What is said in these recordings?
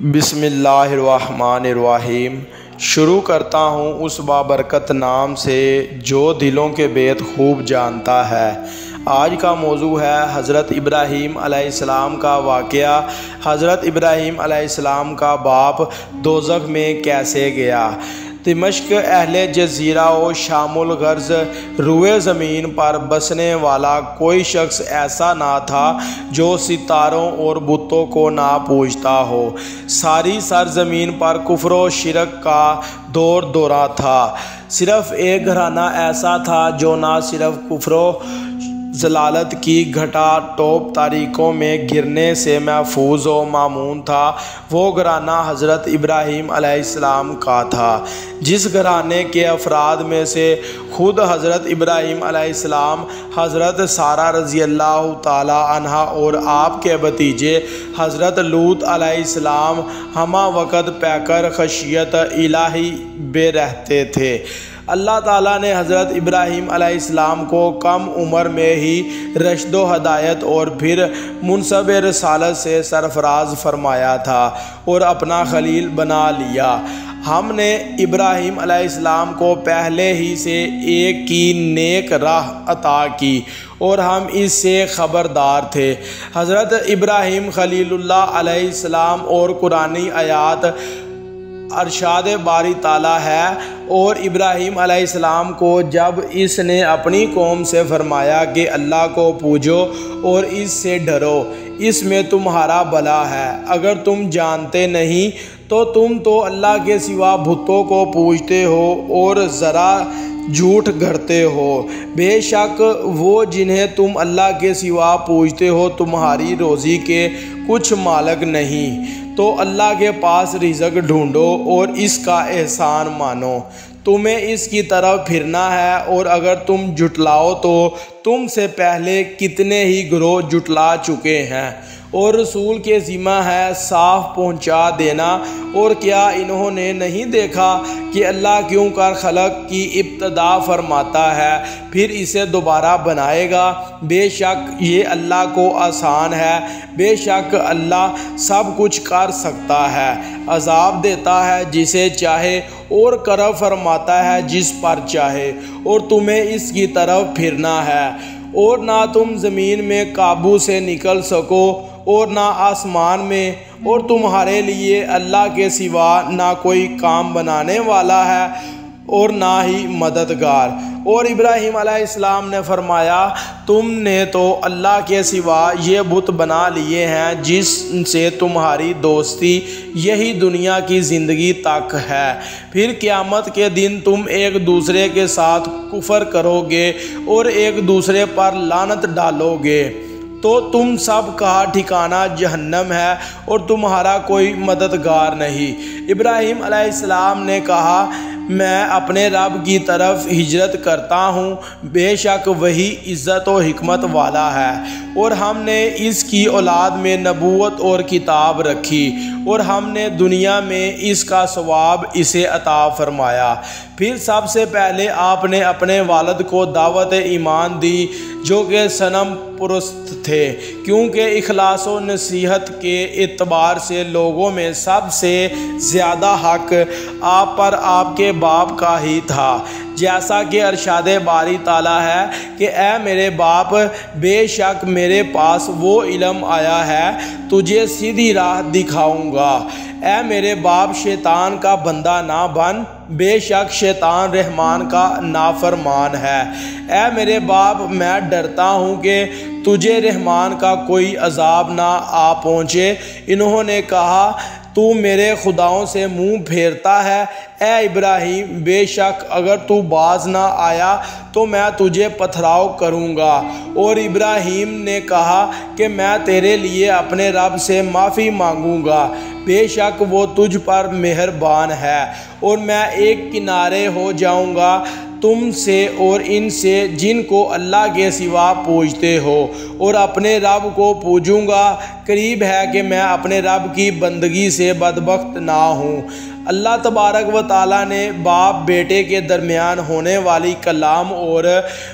بسم اللہ الرحمن الرحیم۔ شروع کرتا ہوں اس بابرکت نام سے جو دلوں کے بیت خوب جانتا ہے۔ آج کا موضوع ہے حضرت ابراہیم علیہ السلام کا واقعہ۔ حضرت ابراہیم علیہ السلام کا باپ دوزخ میں کیسے گیا؟ دمشق اہل جزیرہ و شام الغرض روئے زمین پر بسنے والا کوئی شخص ایسا نہ تھا جو ستاروں اور بتوں کو نہ پوجتا ہو۔ ساری سرزمین پر کفر و شرک کا دورہ تھا۔ صرف ایک گھرانہ ایسا تھا جو نہ صرف کفر و ضلالت کی گھٹا ٹوپ تاریکوں میں گرنے سے محفوظ و مامون تھا، وہ گھرانہ حضرت ابراہیم علیہ السلام کا تھا، جس گھرانے کے افراد میں سے خود حضرت ابراہیم علیہ السلام، حضرت سارہ رضی اللہ تعالی عنہا اور آپ کے بھتیجے حضرت لوط علیہ السلام ہمہ وقت پیکر خشیت الہی بے رہتے تھے۔ اللہ تعالیٰ نے حضرت ابراہیم علیہ السلام کو کم عمر میں ہی رشد و ہدایت اور پھر منصب رسالت سے سرفراز فرمایا تھا اور اپنا خلیل بنا لیا۔ ہم نے ابراہیم علیہ السلام کو پہلے ہی سے ایک کی نیک راہ عطا کی اور ہم اس سے خبردار تھے۔ حضرت ابراہیم خلیل اللہ علیہ السلام اور قرآنی آیات ارشاد باری تعالیٰ ہے، اور ابراہیم علیہ السلام کو جب اس نے اپنی قوم سے فرمایا کہ اللہ کو پوجو اور اس سے ڈرو، اس میں تمہارا بھلا ہے، اگر تم جانتے نہیں تو تم تو اللہ کے سوا بتوں کو پوجتے ہو اور ذرا جھوٹ گھڑتے ہو۔ بے شک وہ جنہیں تم اللہ کے سوا پوجتے ہو تمہاری روزی کے کچھ مالک نہیں، تو اللہ کے پاس رزق ڈھونڈو اور اس کا احسان مانو، تمہیں اس کی طرف پھرنا ہے، اور اگر تم جھٹلاؤ تو تم سے پہلے کتنے ہی گروہ جھٹلا چکے ہیں، اور رسول کے ذمہ ہے صاف پہنچا دینا۔ اور کیا انہوں نے نہیں دیکھا کہ اللہ کیوں کر خلق کی ابتدا فرماتا ہے پھر اسے دوبارہ بنائے گا؟ بے شک یہ اللہ کو آسان ہے، بے شک اللہ سب کچھ کر سکتا ہے، عذاب دیتا ہے جسے چاہے اور کرم فرماتا ہے جس پر چاہے، اور تمہیں اس کی طرف پھرنا ہے، اور نہ تم زمین میں قابو سے نکل سکو اور نہ آسمان میں، اور تمہارے لیے اللہ کے سوا نہ کوئی کام بنانے والا ہے اور نہ ہی مددگار۔ اور ابراہیم علیہ السلام نے فرمایا، تم نے تو اللہ کے سوا یہ بت بنا لیے ہیں جس سے تمہاری دوستی یہی دنیا کی زندگی تک ہے، پھر قیامت کے دن تم ایک دوسرے کے ساتھ کفر کرو گے اور ایک دوسرے پر لعنت ڈالو گے، تو تم سب کا ٹھکانہ جہنم ہے اور تمہارا کوئی مددگار نہیں۔ ابراہیم علیہ السلام نے کہا، میں اپنے رب کی طرف ہجرت کرتا ہوں، بے شک وہی عزت و حکمت والا ہے، اور ہم نے اس کی اولاد میں نبوت اور کتاب رکھی، اور ہم نے دنیا میں اس کا ثواب اسے عطا فرمایا۔ پھر سب سے پہلے آپ نے اپنے والد کو دعوت ایمان دی جو کہ صنم پرست تھے، کیونکہ اخلاص و نصیحت کے اعتبار سے لوگوں میں سب سے زیادہ حق آپ پر آپ کے باپ کا ہی تھا، جیسا کہ ارشاد باری تعالیٰ ہے کہ اے میرے باپ، بے شک میرے پاس وہ علم آیا ہے، تجھے سیدھی راہ دکھاؤں گا۔ اے میرے باپ، شیطان کا بندہ نہ بن، بے شک شیطان رحمان کا نافرمان ہے۔ اے میرے باپ، میں ڈرتا ہوں کہ تجھے رحمان کا کوئی عذاب نہ آ پہنچے۔ انہوں نے کہا، تو میرے خداؤں سے منہ پھیرتا ہے۔ اے ابراہیم، بے شک اگر تو باز نہ آیا تو میں تجھے پتھراؤ کروں گا۔ اور ابراہیم نے کہا کہ میں تیرے لیے اپنے رب سے معافی مانگوں گا، بے شک وہ تجھ پر مہربان ہے، اور میں ایک کنارے ہو جاؤں گا تم سے اور ان سے جن کو اللہ کے سوا پوجتے ہو، اور اپنے رب کو پوجوں گا۔ قریب ہے کہ میں اپنے رب کی بندگی سے بدبخت نہ ہوں۔ اللہ تبارک و تعالیٰ نے باپ بیٹے کے درمیان ہونے والی کلام اور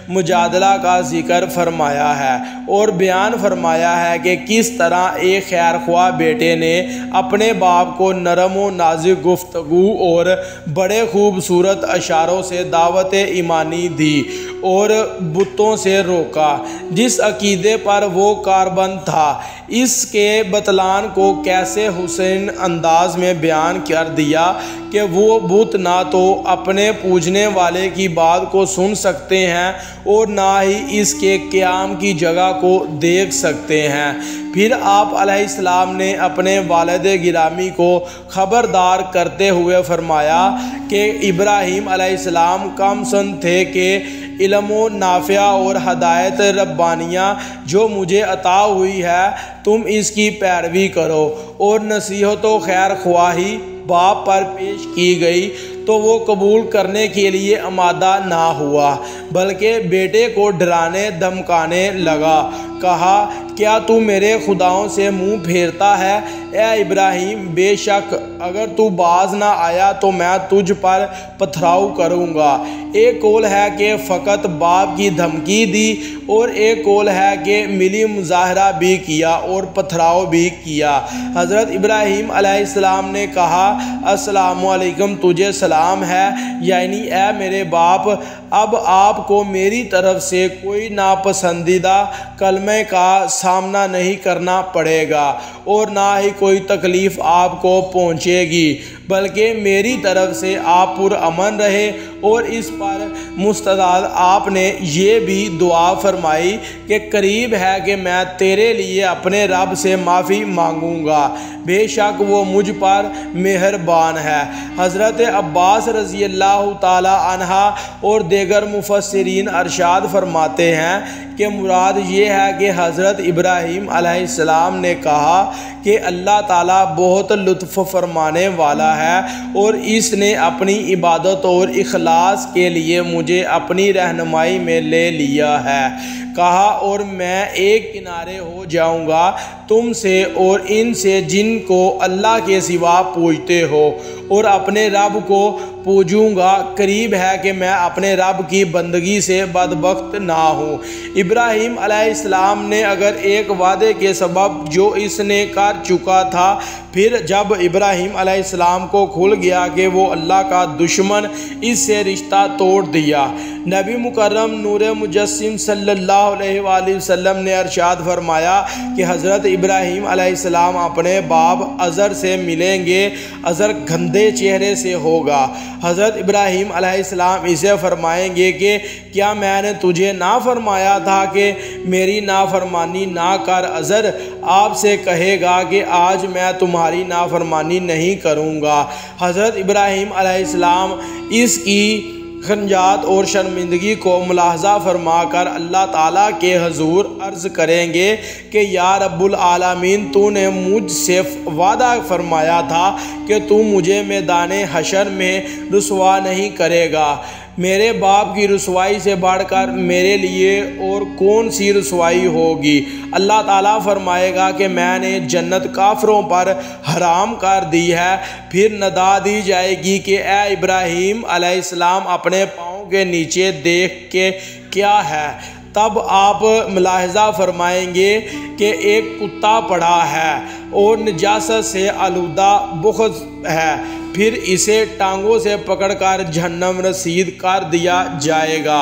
مجادلہ کا ذکر فرمایا ہے اور بیان فرمایا ہے کہ کس طرح ایک خیر خواہ بیٹے نے اپنے باپ کو نرم و نازک گفتگو اور بڑے خوبصورت اشاروں سے دعوت ایمانی دی اور بتوں سے روکا جس عقیدے پر وہ کاربند تھا۔ اس کے بطلان کو کیسے حسین انداز میں بیان کر دیا کہ وہ بت نہ تو اپنے پوجنے والے کی بات کو سن سکتے ہیں اور نہ ہی اس کے قیام کی جگہ کو دیکھ سکتے ہیں۔ پھر آپ علیہ السلام نے اپنے والد گرامی کو خبردار کرتے ہوئے فرمایا کہ ابراہیم علیہ السلام کم سن تھے کہ علم و نافع اور ہدایت ربانیہ جو مجھے عطا ہوئی ہے تم اس کی پیروی کرو، اور نصیحت و خیر خواہی باپ پر پیش کی گئی تو وہ قبول کرنے کے لیے آمادہ نہ ہوا بلکہ بیٹے کو ڈرانے دھمکانے لگا۔ کہا کیا تو میرے خداؤں سے منہ پھیرتا ہے؟ اے ابراہیم بے شک اگر تو باز نہ آیا تو میں تجھ پر پتھراؤ کروں گا۔ ایک قول ہے کہ فقط باپ کی دھمکی دی اور ایک قول ہے کہ ملی مظاہرہ بھی کیا اور پتھراؤ بھی کیا۔ حضرت ابراہیم علیہ السلام نے کہا السلام علیکم، تجھے سلام ہے، یعنی اے میرے باپ اب آپ کو میری طرف سے کوئی ناپسندیدہ کلمے کا سامنا نہیں کرنا پڑے گا اور نہ ہی کوئی تکلیف آپ کو پہنچے گی، بلکہ میری طرف سے آپ پرامن رہے۔ اور اس پر مستدل آپ نے یہ بھی دعا فرمائی کہ قریب ہے کہ میں تیرے لیے اپنے رب سے معافی مانگوں گا، بے شک وہ مجھ پر مہربان ہے۔ حضرت عباس رضی اللہ تعالی عنہ اور دیگر مفسرین ارشاد فرماتے ہیں کہ مراد یہ ہے کہ حضرت ابراہیم علیہ السلام نے کہا کہ اللہ تعالیٰ بہت لطف فرمانے والا ہے اور اس نے اپنی عبادت اور اخلاص کے لیے مجھے اپنی رہنمائی میں لے لیا ہے۔ کہا اور میں ایک کنارے ہو جاؤں گا تم سے اور ان سے جن کو اللہ کے سوا پوجتے ہو اور اپنے رب کو پوجوں گا، قریب ہے کہ میں اپنے رب کی بندگی سے بدبخت نہ ہوں۔ ابراہیم علیہ السلام نے اگر ایک وعدے کے سبب جو اس نے کر چکا تھا، پھر جب ابراہیم علیہ السلام کو کھل گیا کہ وہ اللہ کا دشمن، اس سے رشتہ توڑ دیا۔ نبی مکرم نور مجسم صلی اللہ علیہ وآلہ وسلم نے ارشاد فرمایا کہ حضرت ابراہیم علیہ السلام اپنے باپ عزر سے ملیں گے، عزر گندے چہرے سے ہوگا۔ حضرت ابراہیم علیہ السلام اسے فرمائیں گے کہ کیا میں نے تجھے نہ فرمایا تھا کہ میری نافرمانی نہ کر؟ عزر آپ سے کہے گا کہ آج میں تمہاری نافرمانی نہیں کروں گا۔ حضرت ابراہیم علیہ السلام اس کی خنجات اور شرمندگی کو ملاحظہ فرما کر اللہ تعالیٰ کے حضور عرض کریں گے کہ یا رب العالمین، تو نے مجھ سے وعدہ فرمایا تھا کہ تو مجھے میدان حشر میں رسوا نہیں کرے گا۔ میرے باپ کی رسوائی سے بڑھ کر میرے لیے اور کون سی رسوائی ہوگی؟ اللہ تعالیٰ فرمائے گا کہ میں نے جنت کافروں پر حرام کر دی ہے۔ پھر ندا دی جائے گی کہ اے ابراہیم علیہ السلام اپنے پاؤں کے نیچے دیکھ کے کیا ہے؟ تب آپ ملاحظہ فرمائیں گے کہ ایک کتا پڑا ہے اور نجاست سے آلودہ بغض ہے۔ پھر اسے ٹانگوں سے پکڑ کر جہنم رسید کر دیا جائے گا۔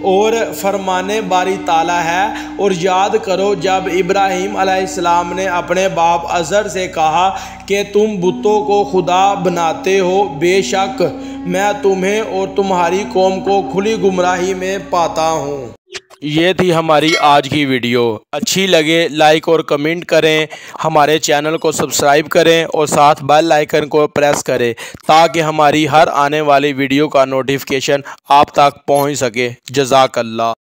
اور فرمانے باری تعالیٰ ہے، اور یاد کرو جب ابراہیم علیہ السلام نے اپنے باپ عزر سے کہا کہ تم بتوں کو خدا بناتے ہو، بے شک میں تمہیں اور تمہاری قوم کو کھلی گمراہی میں پاتا ہوں۔ یہ تھی ہماری آج کی ویڈیو، اچھی لگے لائک اور کمنٹ کریں، ہمارے چینل کو سبسکرائب کریں اور ساتھ بیل آئیکن کو پریس کریں تاکہ ہماری ہر آنے والی ویڈیو کا نوٹیفیکیشن آپ تک پہنچ سکے۔ جزاک اللہ۔